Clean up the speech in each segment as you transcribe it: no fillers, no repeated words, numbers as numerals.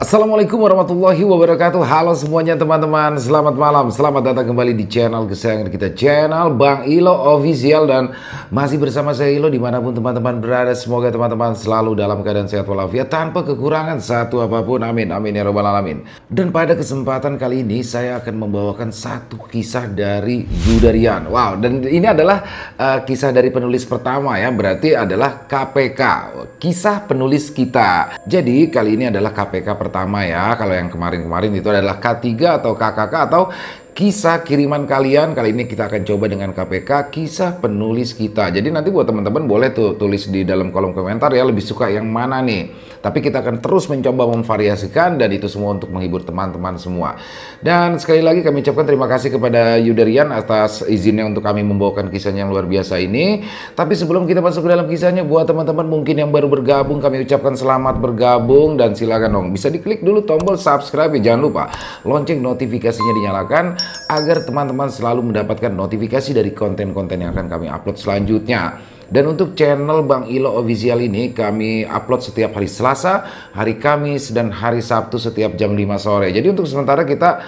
Assalamualaikum warahmatullahi wabarakatuh. Halo semuanya teman-teman, selamat malam. Selamat datang kembali di channel kesayangan kita, channel Bang Ilo Official. Dan masih bersama saya Ilo dimanapun teman-teman berada. Semoga teman-teman selalu dalam keadaan sehat walafiat, tanpa kekurangan satu apapun. Amin, amin ya robbal alamin. Dan pada kesempatan kali ini saya akan membawakan satu kisah dari Yudarian. Wow, dan ini adalah kisah dari penulis pertama ya, berarti adalah KPK, kisah penulis kita. Jadi kali ini adalah KPK pertama ya. Kalau yang kemarin-kemarin itu adalah K3 atau KKK atau kisah kiriman kalian. Kali ini kita akan coba dengan KPK, kisah penulis kita. Jadi nanti buat teman-teman boleh tuh tulis di dalam kolom komentar ya, lebih suka yang mana nih. Tapi kita akan terus mencoba memvariasikan, dan itu semua untuk menghibur teman-teman semua. Dan sekali lagi kami ucapkan terima kasih kepada Yudarian atas izinnya untuk kami membawakan kisahnya yang luar biasa ini. Tapi sebelum kita masuk ke dalam kisahnya, buat teman-teman mungkin yang baru bergabung, kami ucapkan selamat bergabung. Dan silakan dong, bisa diklik dulu tombol subscribe ya, jangan lupa lonceng notifikasinya dinyalakan agar teman-teman selalu mendapatkan notifikasi dari konten-konten yang akan kami upload selanjutnya. Dan untuk channel Bang Ilo Official ini kami upload setiap hari Selasa, hari Kamis, dan hari Sabtu setiap jam 5 sore. Jadi untuk sementara kita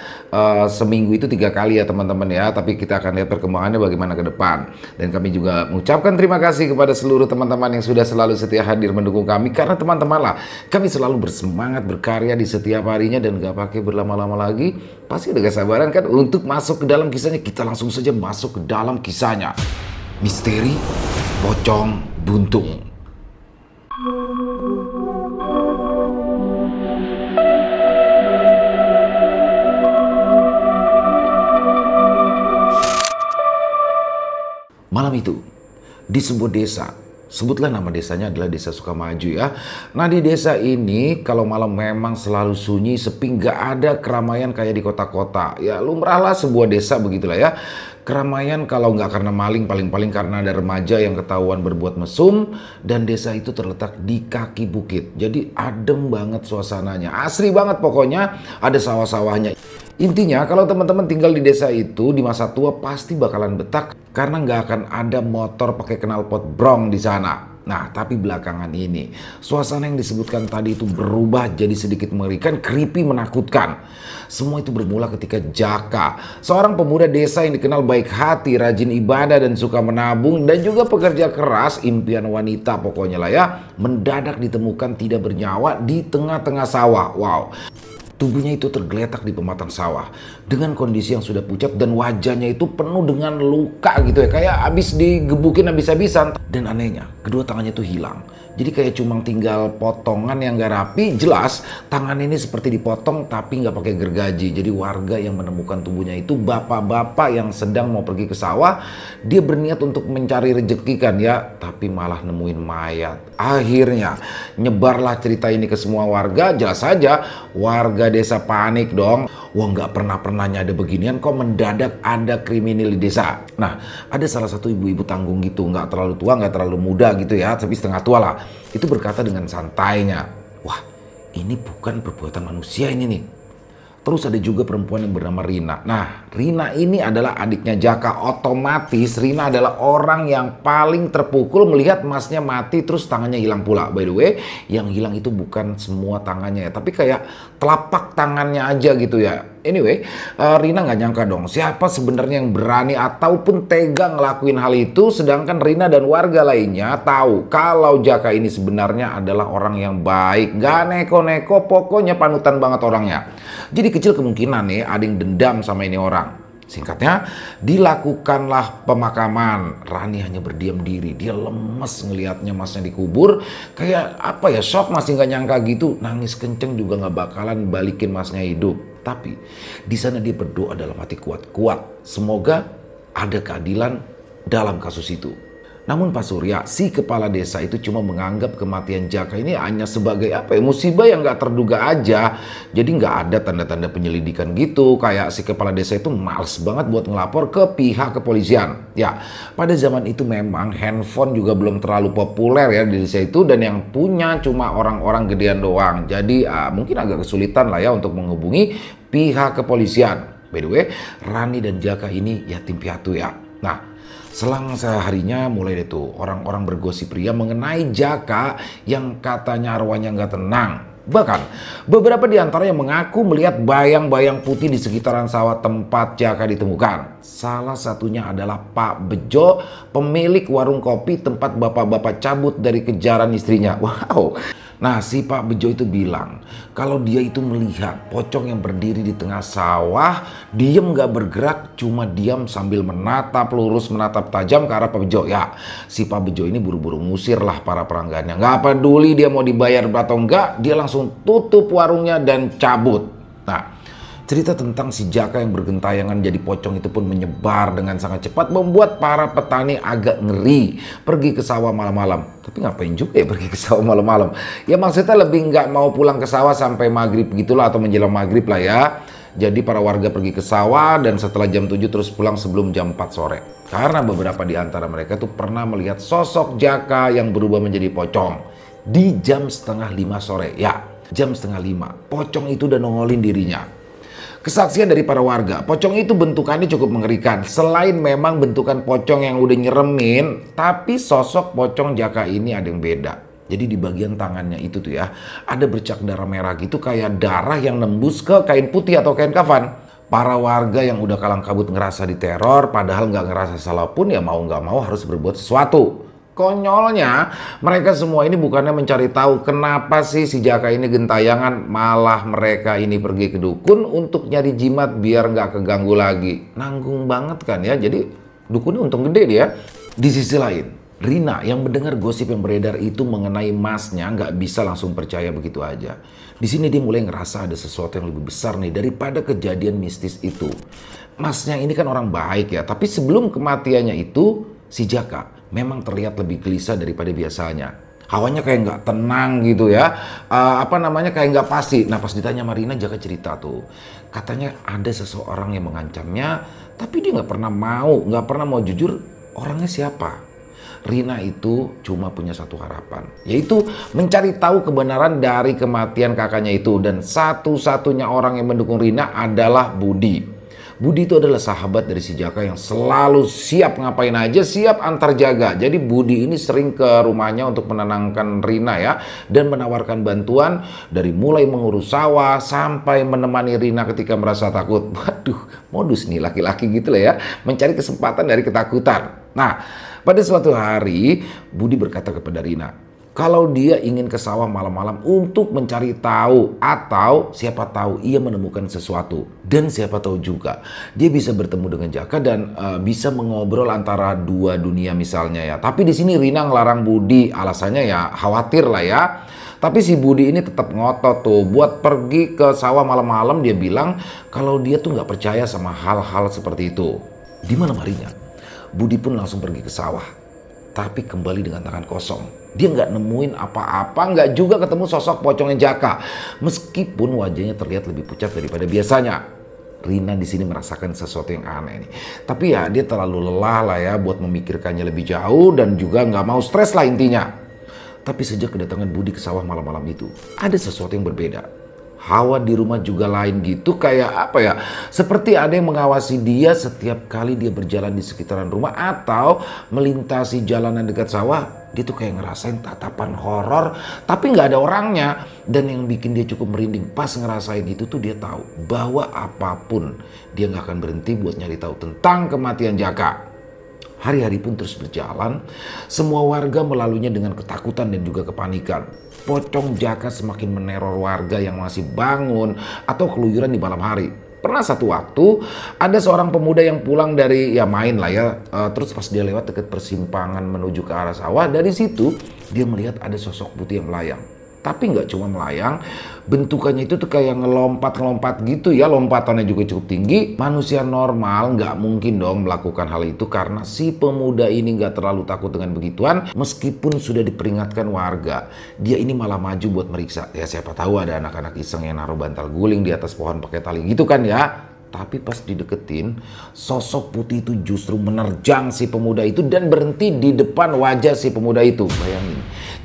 seminggu itu 3 kali ya teman-teman ya. Tapi kita akan lihat perkembangannya bagaimana ke depan. Dan kami juga mengucapkan terima kasih kepada seluruh teman-teman yang sudah selalu setia hadir mendukung kami. Karena teman-teman lah, kami selalu bersemangat berkarya di setiap harinya dan gak pakai berlama-lama lagi. Pasti udah gak sabaran kan untuk masuk ke dalam kisahnya. Kita langsung saja masuk ke dalam kisahnya. Misteri Pocong Buntung. Malam itu, di sebuah desa, sebutlah nama desanya adalah Desa Sukamaju ya. Nah di desa ini kalau malam memang selalu sunyi, sepi, nggak ada keramaian kayak di kota-kota. Ya lumrahlah sebuah desa begitulah ya. Keramaian kalau nggak karena maling, paling-paling karena ada remaja yang ketahuan berbuat mesum. Dan desa itu terletak di kaki bukit. Jadi adem banget suasananya, asri banget pokoknya, ada sawah-sawahnya. Intinya kalau teman-teman tinggal di desa itu di masa tua pasti bakalan betah, karena nggak akan ada motor pakai knalpot brong di sana. Nah, tapi belakangan ini suasana yang disebutkan tadi itu berubah jadi sedikit mengerikan, creepy, menakutkan. Semua itu bermula ketika Jaka, seorang pemuda desa yang dikenal baik hati, rajin ibadah dan suka menabung, dan juga pekerja keras, impian wanita pokoknya lah ya, mendadak ditemukan tidak bernyawa di tengah-tengah sawah. Wow. Tubuhnya itu tergeletak di pematang sawah dengan kondisi yang sudah pucat, dan wajahnya itu penuh dengan luka gitu ya, kayak habis digebukin habis-habisan. Dan anehnya kedua tangannya itu hilang. Jadi kayak cuma tinggal potongan yang gak rapi. Jelas tangan ini seperti dipotong tapi gak pakai gergaji. Jadi warga yang menemukan tubuhnya itu bapak-bapak yang sedang mau pergi ke sawah. Dia berniat untuk mencari rezeki kan ya, tapi malah nemuin mayat. Akhirnya nyebarlah cerita ini ke semua warga. Jelas saja warga desa panik dong. Wah, nggak pernah-pernahnya ada beginian, kok mendadak ada kriminal di desa. Nah, ada salah satu ibu-ibu tanggung gitu, nggak terlalu tua, nggak terlalu muda gitu ya, tapi setengah tua lah. Itu berkata dengan santainya, wah ini bukan perbuatan manusia ini nih. Terus ada juga perempuan yang bernama Rina. Nah, Rina ini adalah adiknya Jaka. Otomatis Rina adalah orang yang paling terpukul melihat masnya mati terus tangannya hilang pula. By the way, yang hilang itu bukan semua tangannya ya, tapi kayak telapak tangannya aja gitu ya. Anyway, Rina nggak nyangka dong siapa sebenarnya yang berani ataupun tega ngelakuin hal itu. Sedangkan Rina dan warga lainnya tahu kalau Jaka ini sebenarnya adalah orang yang baik, gak neko-neko, pokoknya panutan banget orangnya. Jadi kecil kemungkinan nih ada yang dendam sama ini orang. Singkatnya, dilakukanlah pemakaman. Rani hanya berdiam diri. Dia lemes ngelihatnya masnya dikubur. Kayak apa ya, shock, masih nggak nyangka gitu. Nangis kenceng juga nggak bakalan balikin masnya hidup. Tapi di sana dia berdoa dalam hati kuat-kuat. Semoga ada keadilan dalam kasus itu. Namun Pak Surya, si kepala desa itu cuma menganggap kematian Jaka ini hanya sebagai apa ya, musibah yang nggak terduga aja. Jadi nggak ada tanda-tanda penyelidikan gitu. Kayak si kepala desa itu males banget buat ngelapor ke pihak kepolisian. Ya, pada zaman itu memang handphone juga belum terlalu populer ya di desa itu. Dan yang punya cuma orang-orang gedean doang. Jadi mungkin agak kesulitan lah ya untuk menghubungi pihak kepolisian. By the way, Rani dan Jaka ini yatim piatu ya. Nah, selang seharinya mulai deh tuh orang-orang bergosip ria mengenai Jaka yang katanya arwahnya nggak tenang. Bahkan, beberapa di antaranya mengaku melihat bayang-bayang putih di sekitaran sawah tempat Jaka ditemukan. Salah satunya adalah Pak Bejo, pemilik warung kopi tempat bapak-bapak cabut dari kejaran istrinya. Wow. Nah, si Pak Bejo itu bilang kalau dia itu melihat pocong yang berdiri di tengah sawah, diem gak bergerak, cuma diam sambil menatap lurus, menatap tajam ke arah Pak Bejo. Ya, si Pak Bejo ini buru-buru ngusir lah para pelanggannya. Gak peduli dia mau dibayar atau enggak, dia langsung tutup warungnya dan cabut. Nah, cerita tentang si Jaka yang bergentayangan jadi pocong itu pun menyebar dengan sangat cepat, membuat para petani agak ngeri pergi ke sawah malam-malam. Tapi ngapain juga ya pergi ke sawah malam-malam? Ya maksudnya lebih nggak mau pulang ke sawah sampai maghrib gitulah, atau menjelang maghrib lah ya. Jadi para warga pergi ke sawah dan setelah jam 7 terus pulang sebelum jam 4 sore. Karena beberapa di antara mereka tuh pernah melihat sosok Jaka yang berubah menjadi pocong di jam setengah 5 sore. Ya, jam setengah 5. Pocong itu udah nongolin dirinya. Kesaksian dari para warga, pocong itu bentukannya cukup mengerikan. Selain memang bentukan pocong yang udah nyeremin, tapi sosok pocong Jaka ini ada yang beda. Jadi di bagian tangannya itu tuh ya, ada bercak darah merah gitu, kayak darah yang nembus ke kain putih atau kain kafan. Para warga yang udah kalang kabut ngerasa diteror, padahal nggak ngerasa salah pun ya mau nggak mau harus berbuat sesuatu. Konyolnya, mereka semua ini bukannya mencari tahu kenapa sih si Jaka ini gentayangan, malah mereka ini pergi ke dukun untuk nyari jimat biar nggak keganggu lagi. Nanggung banget kan ya, jadi dukunnya untung gede dia. Di sisi lain, Rina yang mendengar gosip yang beredar itu mengenai masnya nggak bisa langsung percaya begitu aja. Di sini dia mulai ngerasa ada sesuatu yang lebih besar nih daripada kejadian mistis itu. Masnya ini kan orang baik ya, tapi sebelum kematiannya itu, si Jaka memang terlihat lebih gelisah daripada biasanya. Hawanya kayak nggak tenang gitu ya. Kayak nggak pasti. Nah pas ditanya Marina, Jaka cerita tuh. Katanya ada seseorang yang mengancamnya, tapi dia nggak pernah mau jujur orangnya siapa. Rina itu cuma punya satu harapan, yaitu mencari tahu kebenaran dari kematian kakaknya itu. Dan satu-satunya orang yang mendukung Rina adalah Budi. Budi itu adalah sahabat dari si Jaka yang selalu siap ngapain aja, siap antar jaga. Jadi Budi ini sering ke rumahnya untuk menenangkan Rina ya, dan menawarkan bantuan dari mulai mengurus sawah sampai menemani Rina ketika merasa takut. Waduh, modus nih laki-laki gitu lah ya, mencari kesempatan dari ketakutan. Nah, pada suatu hari Budi berkata kepada Rina, kalau dia ingin ke sawah malam-malam untuk mencari tahu, atau siapa tahu ia menemukan sesuatu. Dan siapa tahu juga dia bisa bertemu dengan Jaka dan bisa mengobrol antara dua dunia misalnya ya. Tapi di sini Rina ngelarang Budi, alasannya ya khawatir lah ya. Tapi si Budi ini tetap ngotot tuh buat pergi ke sawah malam-malam. Dia bilang kalau dia tuh nggak percaya sama hal-hal seperti itu. Di malam harinya, Budi pun langsung pergi ke sawah. Tapi kembali dengan tangan kosong. Dia nggak nemuin apa-apa, nggak juga ketemu sosok pocongnya Jaka. Meskipun wajahnya terlihat lebih pucat daripada biasanya. Rina di sini merasakan sesuatu yang aneh nih. Tapi ya dia terlalu lelah lah ya buat memikirkannya lebih jauh dan juga nggak mau stres lah intinya. Tapi sejak kedatangan Budi ke sawah malam-malam itu, ada sesuatu yang berbeda. Hawa di rumah juga lain gitu, kayak apa ya, seperti ada yang mengawasi dia setiap kali dia berjalan di sekitaran rumah atau melintasi jalanan dekat sawah. Dia tuh kayak ngerasain tatapan horor tapi nggak ada orangnya. Dan yang bikin dia cukup merinding pas ngerasain itu tuh dia tahu bahwa apapun dia nggak akan berhenti buat nyari tahu tentang kematian Jaka. Hari-hari pun terus berjalan, semua warga melaluinya dengan ketakutan dan juga kepanikan. Pocong Jaka semakin meneror warga yang masih bangun atau keluyuran di malam hari. Pernah satu waktu ada seorang pemuda yang pulang dari main lah ya, terus pas dia lewat dekat persimpangan menuju ke arah sawah, dari situ dia melihat ada sosok putih yang melayang. Tapi nggak cuma melayang, bentukannya itu tuh kayak ngelompat-ngelompat gitu ya, lompatannya juga cukup tinggi. Manusia normal nggak mungkin dong melakukan hal itu karena si pemuda ini nggak terlalu takut dengan begituan. Meskipun sudah diperingatkan warga, dia ini malah maju buat meriksa. Ya siapa tahu ada anak-anak iseng yang naruh bantal guling di atas pohon pakai tali gitu kan ya. Tapi pas dideketin, sosok putih itu justru menerjang si pemuda itu dan berhenti di depan wajah si pemuda itu. Bayangin,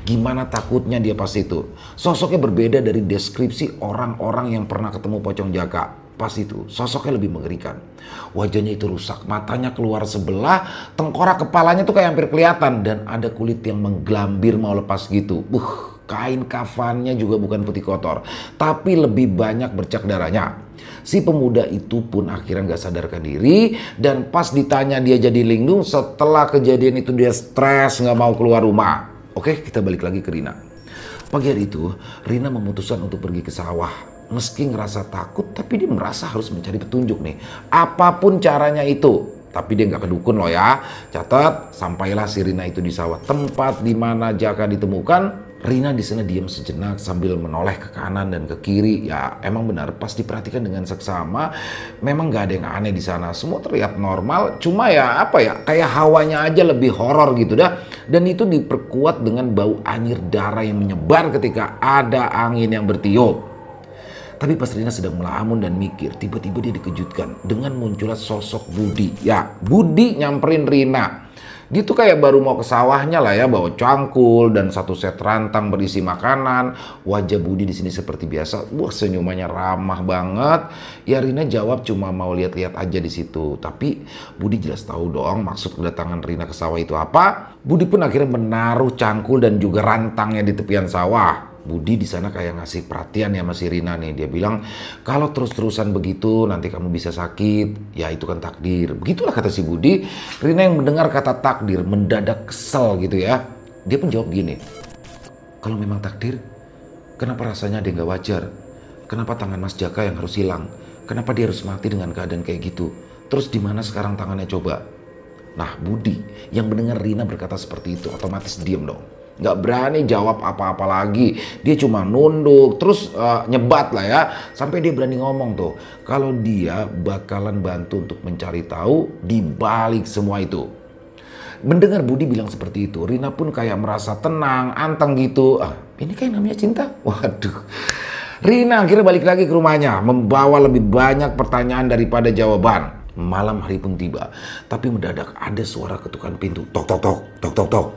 gimana takutnya dia pas itu. Sosoknya berbeda dari deskripsi orang-orang yang pernah ketemu pocong Jaka. Pas itu, sosoknya lebih mengerikan. Wajahnya itu rusak, matanya keluar sebelah, tengkorak kepalanya tuh kayak hampir kelihatan. Dan ada kulit yang menggelambir mau lepas gitu. Kain kafannya juga bukan putih kotor, tapi lebih banyak bercak darahnya. Si pemuda itu pun akhirnya gak sadarkan diri, dan pas ditanya dia jadi linglung. Setelah kejadian itu dia stres, gak mau keluar rumah. Oke, kita balik lagi ke Rina. Pagi hari itu Rina memutuskan untuk pergi ke sawah. Meski ngerasa takut, tapi dia merasa harus mencari petunjuk nih, apapun caranya itu. Tapi dia nggak kedukun loh ya. Catat, sampailah si Rina itu di sawah, tempat di mana Jaka ditemukan. Rina di sana diam sejenak sambil menoleh ke kanan dan ke kiri. Ya emang benar, pas diperhatikan dengan seksama, memang nggak ada yang aneh di sana. Semua terlihat normal, cuma ya apa ya, kayak hawanya aja lebih horor gitu dah. Dan itu diperkuat dengan bau anyir darah yang menyebar ketika ada angin yang bertiup. Tapi pas Rina sedang melamun dan mikir, tiba-tiba dia dikejutkan dengan munculnya sosok Budi. Ya, Budi nyamperin Rina. Dia tuh kayak baru mau ke sawahnya lah ya, bawa cangkul dan satu set rantang berisi makanan. Wajah Budi di sini seperti biasa. Wah, senyumannya ramah banget. Ya Rina jawab cuma mau lihat-lihat aja di situ. Tapi Budi jelas tahu dong maksud kedatangan Rina ke sawah itu apa. Budi pun akhirnya menaruh cangkul dan juga rantangnya di tepian sawah. Budi di sana kayak ngasih perhatian ya sama si Rina nih. Dia bilang, kalau terus-terusan begitu nanti kamu bisa sakit. Ya itu kan takdir. Begitulah kata si Budi. Rina yang mendengar kata takdir mendadak kesel gitu ya. Dia pun jawab gini, kalau memang takdir, kenapa rasanya dia nggak wajar? Kenapa tangan Mas Jaka yang harus hilang? Kenapa dia harus mati dengan keadaan kayak gitu? Terus di mana sekarang tangannya coba? Nah Budi yang mendengar Rina berkata seperti itu otomatis diem dong. Nggak berani jawab apa-apa lagi. Dia cuma nunduk terus nyebat lah ya. Sampai dia berani ngomong tuh kalau dia bakalan bantu untuk mencari tahu di balik semua itu. Mendengar Budi bilang seperti itu, Rina pun kayak merasa tenang, anteng gitu. Ini kayak namanya cinta. Waduh. Rina akhirnya balik lagi ke rumahnya, membawa lebih banyak pertanyaan daripada jawaban. Malam hari pun tiba, tapi mendadak ada suara ketukan pintu. Tok tok tok, tok tok tok.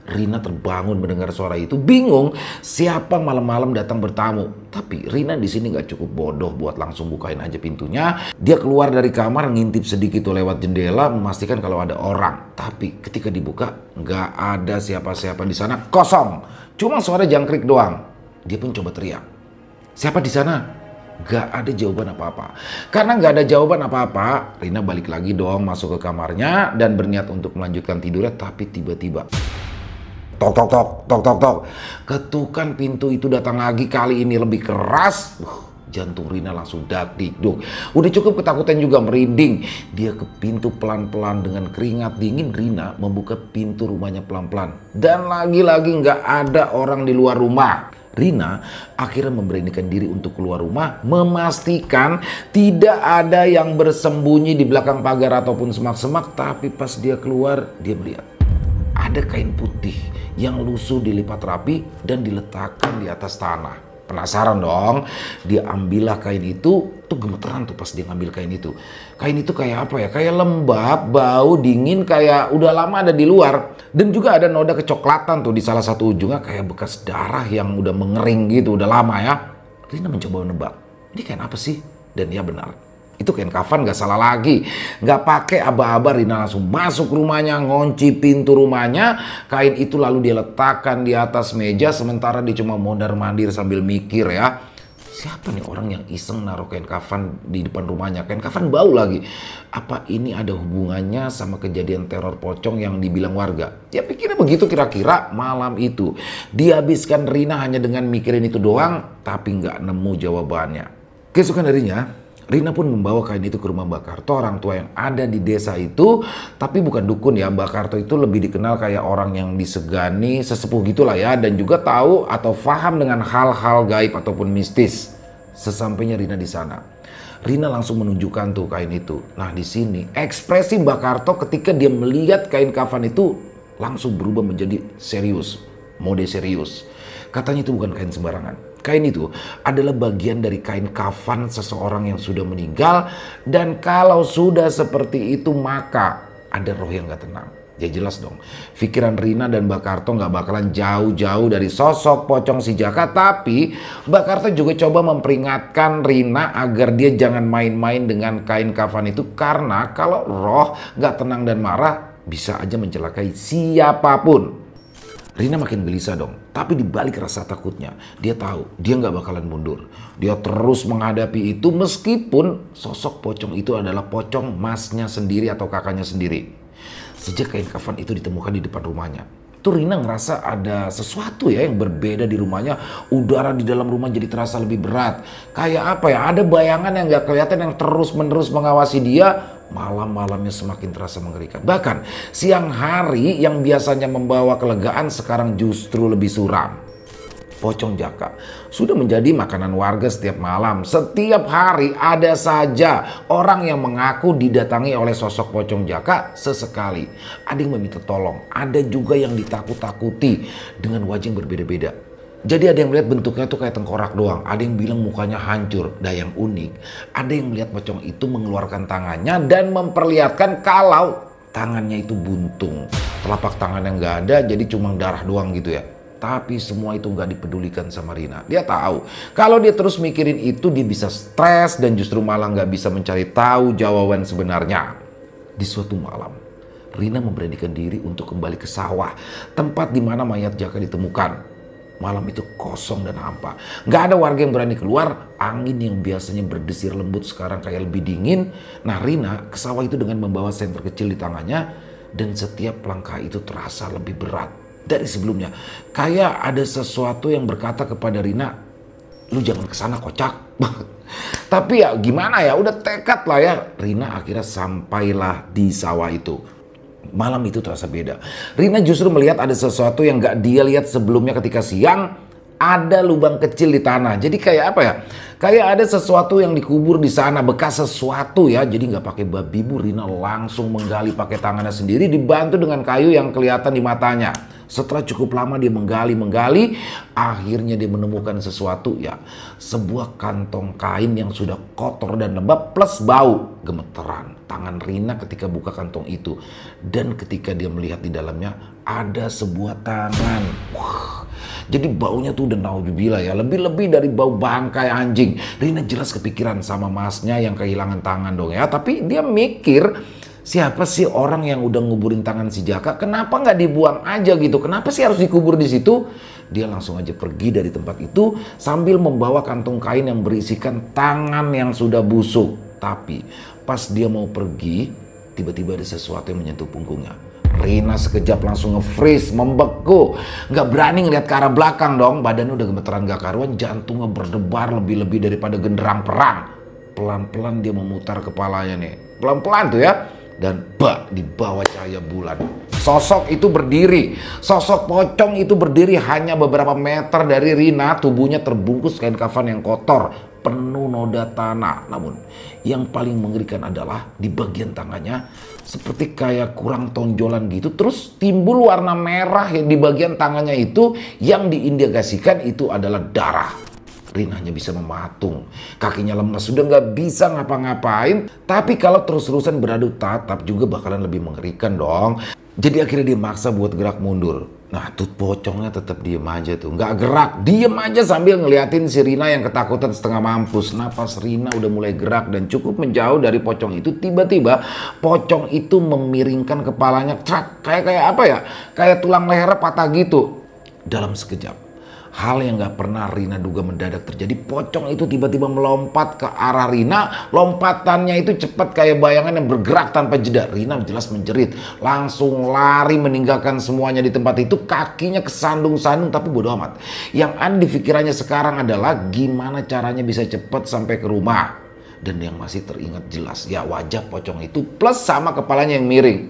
Rina terbangun mendengar suara itu, bingung siapa malam-malam datang bertamu. Tapi Rina di sini nggak cukup bodoh buat langsung bukain aja pintunya. Dia keluar dari kamar, ngintip sedikit tuh lewat jendela, memastikan kalau ada orang. Tapi ketika dibuka, nggak ada siapa-siapa di sana, kosong. Cuma suara jangkrik doang. Dia pun coba teriak, siapa di sana? Gak ada jawaban apa-apa. Karena gak ada jawaban apa-apa, Rina balik lagi dong masuk ke kamarnya dan berniat untuk melanjutkan tidurnya. Tapi tiba-tiba tok tok tok tok tok tok. Ketukan pintu itu datang lagi, kali ini lebih keras. Jantung Rina langsung dak-dik-duk. Udah cukup ketakutan juga merinding. Dia ke pintu pelan-pelan dengan keringat dingin. Rina membuka pintu rumahnya pelan-pelan. Dan lagi-lagi nggak ada orang di luar rumah. Rina akhirnya memberanikan diri untuk keluar rumah, memastikan tidak ada yang bersembunyi di belakang pagar ataupun semak-semak. Tapi pas dia keluar, dia melihat ada kain putih yang lusuh dilipat rapi dan diletakkan di atas tanah. Penasaran dong, dia ambillah kain itu. Tuh gemeteran tuh pas dia ngambil kain itu. Kain itu kayak apa ya? Kayak lembab, bau, dingin, kayak udah lama ada di luar. Dan juga ada noda kecoklatan tuh di salah satu ujungnya, kayak bekas darah yang udah mengering gitu, udah lama ya. Rina mencoba menebak, ini kain apa sih? Dan ya benar, itu kain kafan, gak salah lagi. Gak pakai aba-aba, Rina langsung masuk rumahnya, ngunci pintu rumahnya. Kain itu lalu dia letakkan di atas meja, sementara dia cuma mondar-mandir sambil mikir ya. Siapa nih orang yang iseng naruh kain kafan di depan rumahnya? Kain kafan bau lagi. Apa ini ada hubungannya sama kejadian teror pocong yang dibilang warga? Ya pikirnya begitu kira-kira. Malam itu dihabiskan Rina hanya dengan mikirin itu doang, tapi nggak nemu jawabannya. Keesokan harinya, Rina pun membawa kain itu ke rumah Mbak Karto, orang tua yang ada di desa itu. Tapi bukan dukun ya, Mbak Karto itu lebih dikenal kayak orang yang disegani, sesepuh gitulah ya. Dan juga tahu atau paham dengan hal-hal gaib ataupun mistis. Sesampainya Rina di sana, Rina langsung menunjukkan tuh kain itu. Nah di sini ekspresi Mbak Karto ketika dia melihat kain kafan itu langsung berubah menjadi serius, mode serius. Katanya itu bukan kain sembarangan. Kain itu adalah bagian dari kain kafan seseorang yang sudah meninggal. Dan kalau sudah seperti itu maka ada roh yang gak tenang. Ya jelas dong, pikiran Rina dan Mbak Karto gak bakalan jauh-jauh dari sosok pocong si Jaka. Tapi Mbak Karto juga coba memperingatkan Rina agar dia jangan main-main dengan kain kafan itu. Karena kalau roh gak tenang dan marah, bisa aja mencelakai siapapun. Rina makin gelisah dong, tapi di balik rasa takutnya, dia tahu dia nggak bakalan mundur. Dia terus menghadapi itu meskipun sosok pocong itu adalah pocong masnya sendiri atau kakaknya sendiri. Sejak kain kafan itu ditemukan di depan rumahnya, tuh Rina ngerasa ada sesuatu ya yang berbeda di rumahnya. Udara di dalam rumah jadi terasa lebih berat. Kayak apa ya, ada bayangan yang nggak kelihatan yang terus-menerus mengawasi dia. Malam-malamnya semakin terasa mengerikan. Bahkan siang hari yang biasanya membawa kelegaan sekarang justru lebih suram. Pocong Jaka sudah menjadi makanan warga setiap malam. Setiap hari ada saja orang yang mengaku didatangi oleh sosok Pocong Jaka sesekali. Ada yang meminta tolong, ada juga yang ditakut-takuti dengan wajah yang berbeda-beda. Jadi ada yang melihat bentuknya tuh kayak tengkorak doang. Ada yang bilang mukanya hancur. Dan yang unik, ada yang melihat pocong itu mengeluarkan tangannya dan memperlihatkan kalau tangannya itu buntung. Telapak tangannya nggak ada, jadi cuma darah doang gitu ya. Tapi semua itu nggak dipedulikan sama Rina. Dia tahu kalau dia terus mikirin itu dia bisa stres dan justru malah nggak bisa mencari tahu jawaban sebenarnya. Di suatu malam, Rina memberanikan diri untuk kembali ke sawah, tempat di mana mayat Jaka ditemukan. Malam itu kosong dan hampa. Gak ada warga yang berani keluar. Angin yang biasanya berdesir lembut sekarang kayak lebih dingin. Nah Rina ke sawah itu dengan membawa senter kecil di tangannya. Dan setiap langkah itu terasa lebih berat dari sebelumnya. Kayak ada sesuatu yang berkata kepada Rina, "Lu jangan kesana kocak." Tapi ya gimana ya, udah tekad lah ya. Rina akhirnya sampailah di sawah itu. Malam itu terasa beda. Rina justru melihat ada sesuatu yang gak dia lihat sebelumnya. Ketika siang ada lubang kecil di tanah. Jadi kayak apa ya? Kayak ada sesuatu yang dikubur di sana, bekas sesuatu ya. Jadi nggak pakai babi bu, Rina langsung menggali pakai tangannya sendiri dibantu dengan kayu yang kelihatan di matanya. Setelah cukup lama dia menggali, akhirnya dia menemukan sesuatu ya. Sebuah kantong kain yang sudah kotor dan lembab plus bau. Gemeteran tangan Rina ketika buka kantong itu. Dan ketika dia melihat di dalamnya ada sebuah tangan. Wah, jadi baunya tuh udah naudzubillah ya. Lebih-lebih dari bau bangkai anjing. Rina jelas kepikiran sama masnya yang kehilangan tangan dong ya. Tapi dia mikir, siapa sih orang yang udah nguburin tangan si Jaka? Kenapa nggak dibuang aja gitu? Kenapa sih harus dikubur di situ? Dia langsung aja pergi dari tempat itu sambil membawa kantung kain yang berisikan tangan yang sudah busuk. Tapi pas dia mau pergi, tiba-tiba ada sesuatu yang menyentuh punggungnya. Rina sekejap langsung nge-freeze, membeku. Nggak berani ngeliat ke arah belakang dong. Badannya udah gemeteran gak karuan, jantungnya berdebar lebih-lebih daripada genderang perang. Pelan-pelan dia memutar kepalanya nih. Pelan-pelan tuh ya. Dan di bawah cahaya bulan, sosok itu berdiri. Sosok pocong itu berdiri hanya beberapa meter dari Rina. Tubuhnya terbungkus kain kafan yang kotor, penuh noda tanah. Namun yang paling mengerikan adalah di bagian tangannya seperti kayak kurang tonjolan gitu. Terus timbul warna merah yang di bagian tangannya itu, yang diindikasikan itu adalah darah. Rina hanya bisa mematung. Kakinya lemas, sudah nggak bisa ngapa-ngapain. Tapi kalau terus-terusan beradu tatap juga bakalan lebih mengerikan dong. Jadi akhirnya dia maksa buat gerak mundur. Nah tuh pocongnya tetap diem aja tuh. Nggak gerak, diem aja sambil ngeliatin si Rina yang ketakutan setengah mampus. Napas Rina udah mulai gerak dan cukup menjauh dari pocong itu. Tiba-tiba pocong itu memiringkan kepalanya. Kayak apa ya? Kayak tulang lehernya patah gitu. Dalam sekejap, hal yang gak pernah Rina duga mendadak terjadi. Pocong itu tiba-tiba melompat ke arah Rina. Lompatannya itu cepat kayak bayangan yang bergerak tanpa jeda. Rina jelas menjerit. Langsung lari meninggalkan semuanya di tempat itu. Kakinya kesandung-sandung tapi bodo amat. Yang ada di pikirannya sekarang adalah gimana caranya bisa cepat sampai ke rumah. Dan yang masih teringat jelas ya wajah pocong itu plus sama kepalanya yang miring.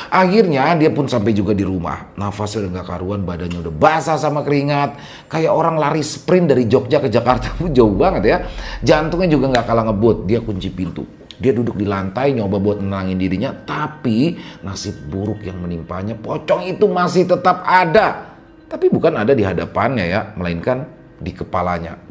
Akhirnya dia pun sampai juga di rumah. Nafasnya udah gak karuan, badannya udah basah sama keringat. Kayak orang lari sprint dari Jogja ke Jakarta. Jauh banget ya. Jantungnya juga gak kalah ngebut. Dia kunci pintu. Dia duduk di lantai nyoba buat menenangin dirinya. Tapi nasib buruk yang menimpanya, pocong itu masih tetap ada. Tapi bukan ada di hadapannya ya, melainkan di kepalanya.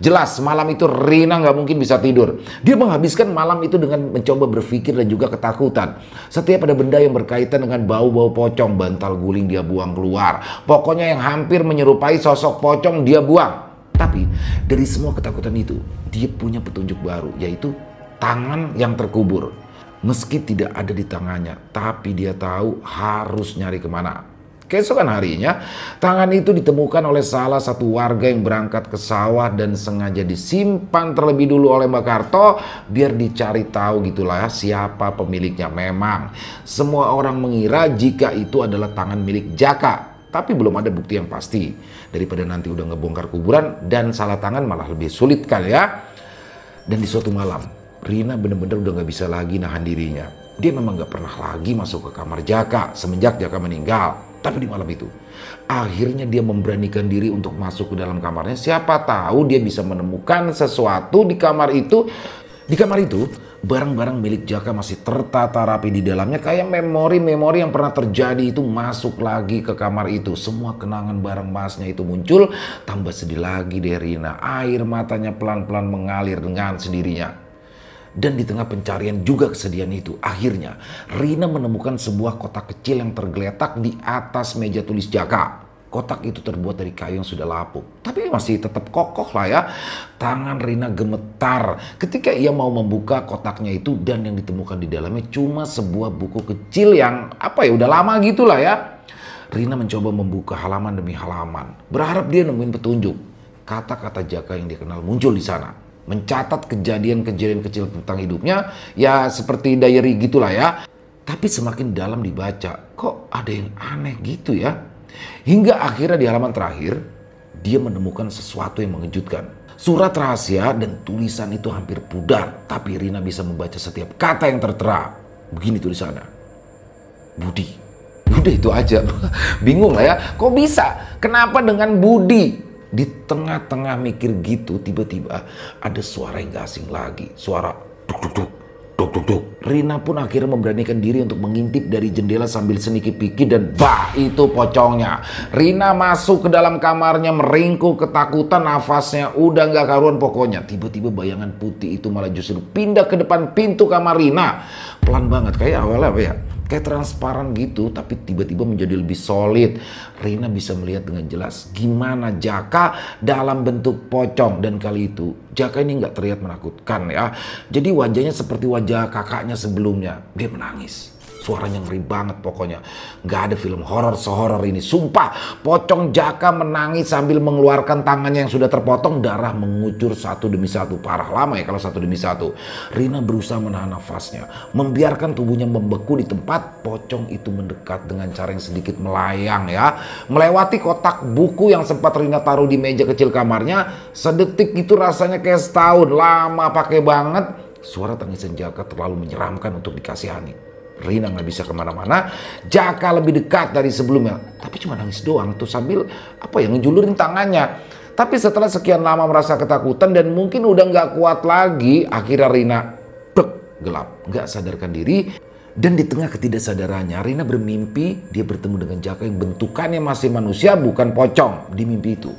Jelas malam itu Rina nggak mungkin bisa tidur. Dia menghabiskan malam itu dengan mencoba berpikir dan juga ketakutan. Setiap ada benda yang berkaitan dengan bau-bau pocong, bantal guling dia buang keluar. Pokoknya yang hampir menyerupai sosok pocong dia buang. Tapi dari semua ketakutan itu, dia punya petunjuk baru, yaitu tangan yang terkubur. Meski tidak ada di tangannya, tapi dia tahu harus nyari kemana. Keesokan harinya, tangan itu ditemukan oleh salah satu warga yang berangkat ke sawah dan sengaja disimpan terlebih dulu oleh Mbak Karto biar dicari tahu gitulah ya siapa pemiliknya. Memang semua orang mengira jika itu adalah tangan milik Jaka, tapi belum ada bukti yang pasti. Daripada nanti udah ngebongkar kuburan dan salah tangan malah lebih sulit kan ya. Dan di suatu malam, Rina bener-bener udah gak bisa lagi nahan dirinya. Dia memang gak pernah lagi masuk ke kamar Jaka semenjak Jaka meninggal. Tapi di malam itu, akhirnya dia memberanikan diri untuk masuk ke dalam kamarnya. Siapa tahu dia bisa menemukan sesuatu di kamar itu. Di kamar itu, barang-barang milik Jaka masih tertata rapi di dalamnya. Kayak memori-memori yang pernah terjadi itu masuk lagi ke kamar itu. Semua kenangan barang emasnya itu muncul. Tambah sedih lagi deh Rina. Air matanya pelan-pelan mengalir dengan sendirinya. Dan di tengah pencarian juga kesedihan itu, akhirnya Rina menemukan sebuah kotak kecil yang tergeletak di atas meja tulis Jaka. Kotak itu terbuat dari kayu yang sudah lapuk, tapi masih tetap kokoh lah ya. Tangan Rina gemetar ketika ia mau membuka kotaknya itu, dan yang ditemukan di dalamnya cuma sebuah buku kecil yang udah lama gitu lah ya. Rina mencoba membuka halaman demi halaman, berharap dia nemuin petunjuk. Kata-kata Jaka yang dia kenal muncul di sana. Mencatat kejadian-kejadian kecil tentang hidupnya, ya seperti diary gitulah ya. Tapi semakin dalam dibaca, kok ada yang aneh gitu ya. Hingga akhirnya di halaman terakhir, dia menemukan sesuatu yang mengejutkan. Surat rahasia dan tulisan itu hampir pudar, tapi Rina bisa membaca setiap kata yang tertera. Begini tulisannya, Budi. Udah itu aja, bingung lah ya, kok bisa? Kenapa dengan Budi? Di tengah-tengah mikir gitu, tiba-tiba ada suara yang gak asing lagi. Suara duk-duk-duk, duk-duk-duk. Rina pun akhirnya memberanikan diri untuk mengintip dari jendela sambil seniki-piki, dan bah, itu pocongnya. Rina masuk ke dalam kamarnya meringkuk ketakutan, nafasnya udah gak karuan pokoknya. Tiba-tiba bayangan putih itu malah justru pindah ke depan pintu kamar Rina. Pelan banget, kayak awalnya kayak transparan gitu, tapi tiba-tiba menjadi lebih solid. Rina bisa melihat dengan jelas gimana Jaka dalam bentuk pocong. Dan kali itu Jaka ini nggak terlihat menakutkan ya. Jadi wajahnya seperti wajah kakaknya sebelumnya. Dia menangis. Suaranya ngeri banget pokoknya. Gak ada film horor sehoror ini. Sumpah, pocong Jaka menangis sambil mengeluarkan tangannya yang sudah terpotong. Darah mengucur satu demi satu. Parah lama ya kalau satu demi satu. Rina berusaha menahan nafasnya, membiarkan tubuhnya membeku di tempat. Pocong itu mendekat dengan cara yang sedikit melayang ya. Melewati kotak buku yang sempat Rina taruh di meja kecil kamarnya. Sedetik itu rasanya kayak setahun. Lama pakai banget. Suara tangisan Jaka terlalu menyeramkan untuk dikasihani. Rina nggak bisa kemana-mana. Jaka lebih dekat dari sebelumnya, tapi cuma nangis doang tuh sambil ngejulurin tangannya. Tapi setelah sekian lama merasa ketakutan dan mungkin udah nggak kuat lagi, akhirnya Rina gelap, nggak sadarkan diri. Dan di tengah ketidaksadarannya, Rina bermimpi dia bertemu dengan Jaka yang bentukannya masih manusia, bukan pocong. Di mimpi itu,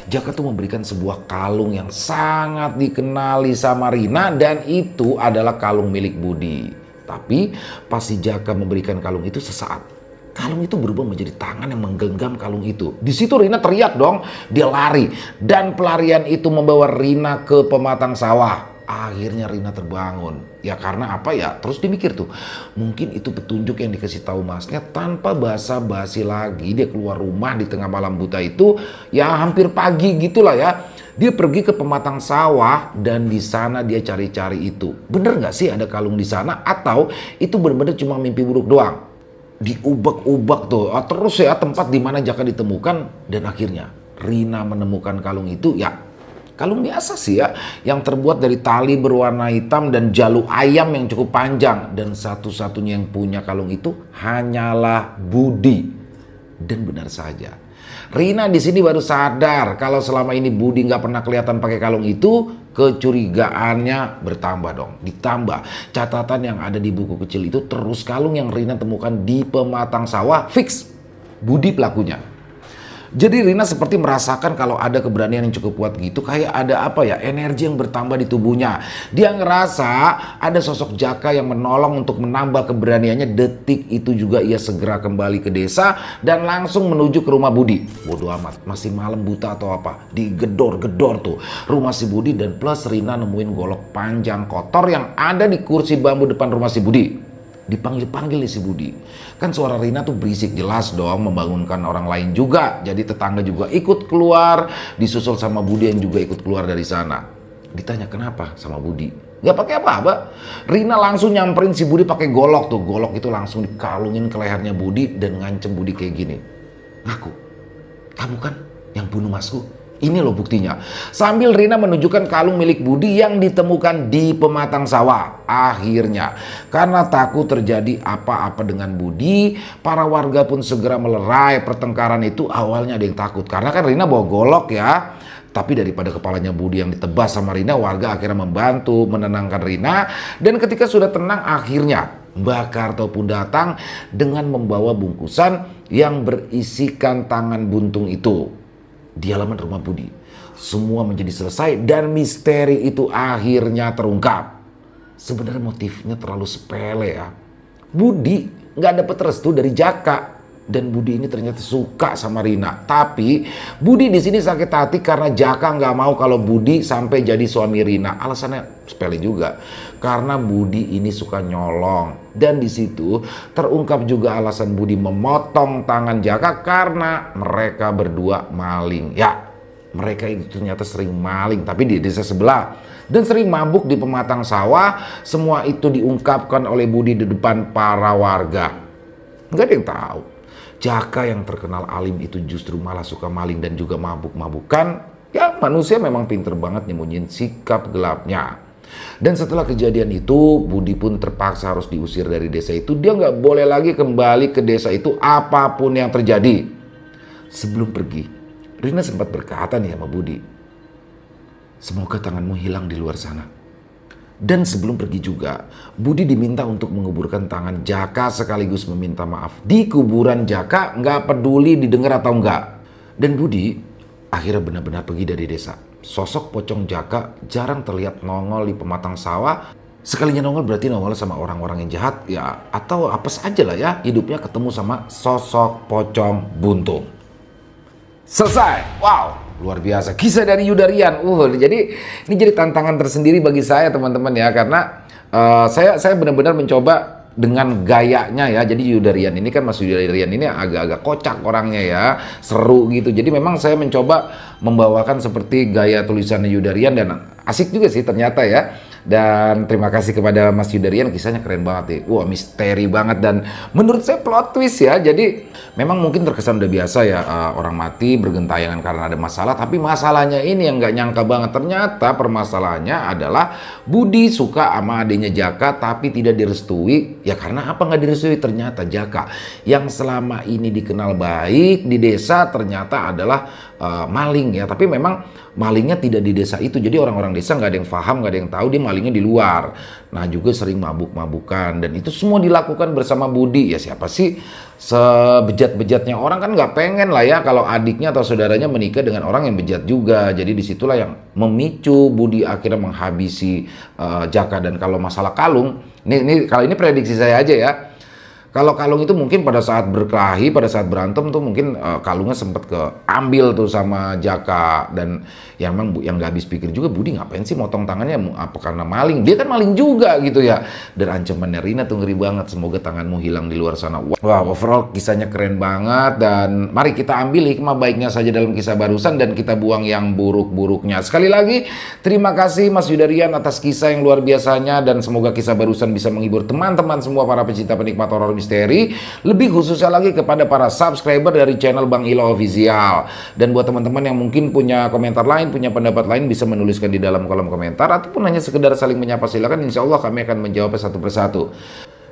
Jaka tuh memberikan sebuah kalung yang sangat dikenali sama Rina, dan itu adalah kalung milik Budi. Tapi pas si Jaka memberikan kalung itu, sesaat kalung itu berubah menjadi tangan yang menggenggam kalung itu. Di situ Rina teriak dong, dia lari, dan pelarian itu membawa Rina ke pematang sawah. Akhirnya Rina terbangun. Ya karena terus dimikir tuh, mungkin itu petunjuk yang dikasih tahu masnya. Tanpa basa-basi lagi dia keluar rumah di tengah malam buta itu, ya hampir pagi gitulah ya. Dia pergi ke pematang sawah dan di sana dia cari-cari itu. Bener nggak sih ada kalung di sana, atau itu bener-bener cuma mimpi buruk doang? Diubak-ubak tuh terus ya tempat di mana Jaka ditemukan, dan akhirnya Rina menemukan kalung itu. Ya kalung biasa sih ya, yang terbuat dari tali berwarna hitam dan jalu ayam yang cukup panjang. Dan satu-satunya yang punya kalung itu hanyalah Budi. Dan benar saja, Rina di sini baru sadar kalau selama ini Budi nggak pernah kelihatan pakai kalung itu. Kecurigaannya bertambah dong. Ditambah catatan yang ada di buku kecil itu, terus kalung yang Rina temukan di pematang sawah, fix Budi pelakunya. Jadi Rina seperti merasakan kalau ada keberanian yang cukup kuat gitu, kayak ada apa ya, energi yang bertambah di tubuhnya. Dia ngerasa ada sosok Jaka yang menolong untuk menambah keberaniannya. Detik itu juga ia segera kembali ke desa dan langsung menuju ke rumah Budi. Bodoh amat, masih malam buta atau apa, digedor-gedor tuh rumah si Budi, dan plus Rina nemuin golok panjang kotor yang ada di kursi bambu depan rumah si Budi. Dipanggil-panggil nih si Budi. Kan suara Rina tuh berisik jelas dong, membangunkan orang lain juga. Jadi tetangga juga ikut keluar, disusul sama Budi yang juga ikut keluar dari sana. Ditanya kenapa sama Budi, gak pakai apa-apa. Rina langsung nyamperin si Budi pakai golok tuh. Golok itu langsung dikalungin ke lehernya Budi dan ngancem Budi kayak gini. Ngaku, kamu kan yang bunuh masku? Ini loh buktinya. Sambil Rina menunjukkan kalung milik Budi yang ditemukan di pematang sawah. Akhirnya, karena takut terjadi apa-apa dengan Budi, para warga pun segera melerai pertengkaran itu. Awalnya ada yang takut karena kan Rina bawa golok ya. Tapi daripada kepalanya Budi yang ditebas sama Rina, warga akhirnya membantu menenangkan Rina. Dan ketika sudah tenang, akhirnya Mbak Karto pun datang dengan membawa bungkusan yang berisikan tangan buntung itu. Di halaman rumah Budi, semua menjadi selesai dan misteri itu akhirnya terungkap. Sebenarnya motifnya terlalu sepele ya. Budi nggak dapat restu dari Jaka, dan Budi ini ternyata suka sama Rina. Tapi Budi di sini sakit hati karena Jaka nggak mau kalau Budi sampai jadi suami Rina. Alasannya sepele juga, karena Budi ini suka nyolong. Dan di situ terungkap juga alasan Budi memotong tangan Jaka karena mereka berdua maling. Ya, mereka itu ternyata sering maling tapi di desa sebelah dan sering mabuk di pematang sawah. Semua itu diungkapkan oleh Budi di depan para warga. Nggak ada yang tahu Jaka yang terkenal alim itu justru malah suka maling dan juga mabuk-mabukan. Ya, manusia memang pinter banget nyembunyiin sikap gelapnya. Dan setelah kejadian itu, Budi pun terpaksa harus diusir dari desa itu. Dia nggak boleh lagi kembali ke desa itu apapun yang terjadi. Sebelum pergi, Rina sempat berkata nih sama Budi, semoga tanganmu hilang di luar sana. Dan sebelum pergi juga, Budi diminta untuk menguburkan tangan Jaka sekaligus meminta maaf di kuburan Jaka, nggak peduli didengar atau enggak. Dan Budi akhirnya benar-benar pergi dari desa. Sosok pocong Jaka jarang terlihat nongol di pematang sawah. Sekalinya nongol berarti nongol sama orang-orang yang jahat ya, atau apa saja lah ya, hidupnya ketemu sama sosok pocong buntung. Selesai. Wow, luar biasa kisah dari Yudarian. Jadi ini jadi tantangan tersendiri bagi saya teman-teman ya, karena saya benar-benar mencoba dengan gayanya ya. Jadi Yudarian ini kan, Mas Yudarian ini agak-agak kocak orangnya ya, seru gitu. Jadi memang saya mencoba membawakan seperti gaya tulisannya Yudarian dan asik juga sih ternyata ya. Dan terima kasih kepada Mas Yudarian, kisahnya keren banget nih. Wah, misteri banget dan menurut saya plot twist ya. Jadi memang mungkin terkesan udah biasa ya, orang mati bergentayangan karena ada masalah. Tapi masalahnya ini yang nggak nyangka banget. Ternyata permasalahannya adalah Budi suka sama adiknya Jaka tapi tidak direstui. Ya karena apa nggak direstui? Ternyata Jaka yang selama ini dikenal baik di desa ternyata adalah maling ya. Tapi memang malingnya tidak di desa itu. Jadi orang-orang desa nggak ada yang paham, nggak ada yang tahu dia malingnya di luar. Nah juga sering mabuk-mabukan dan itu semua dilakukan bersama Budi. Ya siapa sih sebejat-bejatnya orang kan nggak pengen lah ya kalau adiknya atau saudaranya menikah dengan orang yang bejat juga. Jadi disitulah yang memicu Budi akhirnya menghabisi Jaka. Dan kalau masalah kalung, kalau ini prediksi saya aja ya. Kalau kalung itu mungkin pada saat berkelahi, pada saat berantem tuh mungkin kalungnya sempat keambil tuh sama Jaka. Dan ya memang yang gak habis pikir juga, Budi ngapain sih motong tangannya, apa karena maling? Dia kan maling juga gitu ya. Dan ancamannya Rina tuh ngeri banget, semoga tanganmu hilang di luar sana. Wow, overall kisahnya keren banget. Dan mari kita ambil hikmah baiknya saja dalam kisah barusan dan kita buang yang buruk-buruknya. Sekali lagi terima kasih Mas Yudarian atas kisah yang luar biasanya. Dan semoga kisah barusan bisa menghibur teman-teman semua para pecinta penikmat horor misteri, lebih khususnya lagi kepada para subscriber dari channel Bang Ilo Official. Dan buat teman-teman yang mungkin punya komentar lain, punya pendapat lain, bisa menuliskan di dalam kolom komentar ataupun hanya sekedar saling menyapa, silakan. Insya Allah kami akan menjawabnya satu persatu.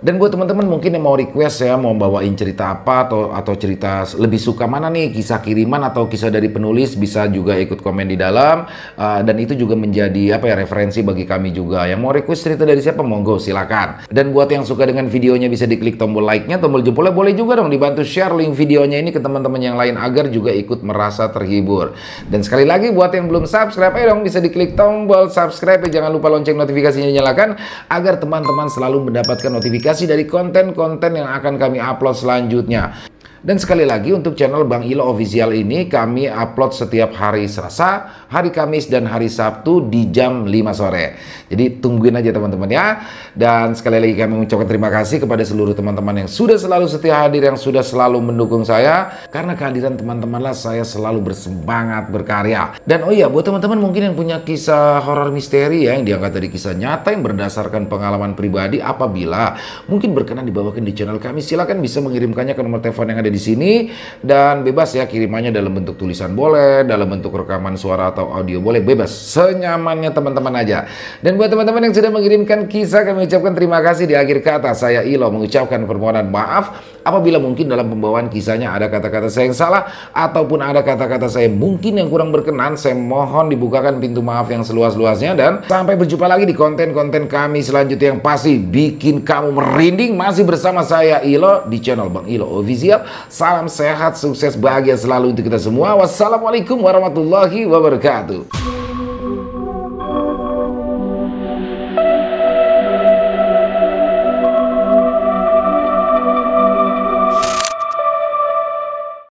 Dan buat teman-teman mungkin yang mau request ya, mau bawain cerita apa atau cerita lebih suka mana nih, kisah kiriman atau kisah dari penulis, bisa juga ikut komen di dalam. Dan itu juga menjadi apa ya, referensi bagi kami juga. Yang mau request cerita dari siapa, monggo silakan. Dan buat yang suka dengan videonya bisa diklik tombol like-nya, tombol jempolnya, boleh juga dong dibantu share link videonya ini ke teman-teman yang lain agar juga ikut merasa terhibur. Dan sekali lagi buat yang belum subscribe, ayo dong bisa diklik tombol subscribe, jangan lupa lonceng notifikasinya nyalakan agar teman-teman selalu mendapatkan notifikasi dari konten-konten yang akan kami upload selanjutnya. Dan sekali lagi untuk channel Bang Ilo Official ini kami upload setiap hari Selasa, hari Kamis, dan hari Sabtu di jam 5 sore. Jadi tungguin aja teman-teman ya. Dan sekali lagi kami mengucapkan terima kasih kepada seluruh teman-teman yang sudah selalu setia hadir, yang sudah selalu mendukung saya. Karena kehadiran teman-temanlah saya selalu bersemangat berkarya. Dan oh iya, buat teman-teman mungkin yang punya kisah horor misteri ya, yang diangkat dari kisah nyata yang berdasarkan pengalaman pribadi, apabila mungkin berkenan dibawakan di channel kami, silakan bisa mengirimkannya ke nomor telepon yang ada di sini, dan bebas ya, kirimannya dalam bentuk tulisan boleh, dalam bentuk rekaman suara atau audio boleh, bebas, senyamannya teman-teman aja. Dan buat teman-teman yang sudah mengirimkan kisah, kami ucapkan terima kasih. Di akhir kata saya Ilo mengucapkan permohonan maaf apabila mungkin dalam pembawaan kisahnya ada kata-kata saya yang salah ataupun ada kata-kata saya mungkin yang kurang berkenan. Saya mohon dibukakan pintu maaf yang seluas-luasnya, dan sampai berjumpa lagi di konten-konten kami selanjutnya yang pasti bikin kamu merinding. Masih bersama saya Ilo di channel Bang Ilo Official. Salam sehat, sukses, bahagia selalu untuk kita semua. Wassalamualaikum warahmatullahi wabarakatuh.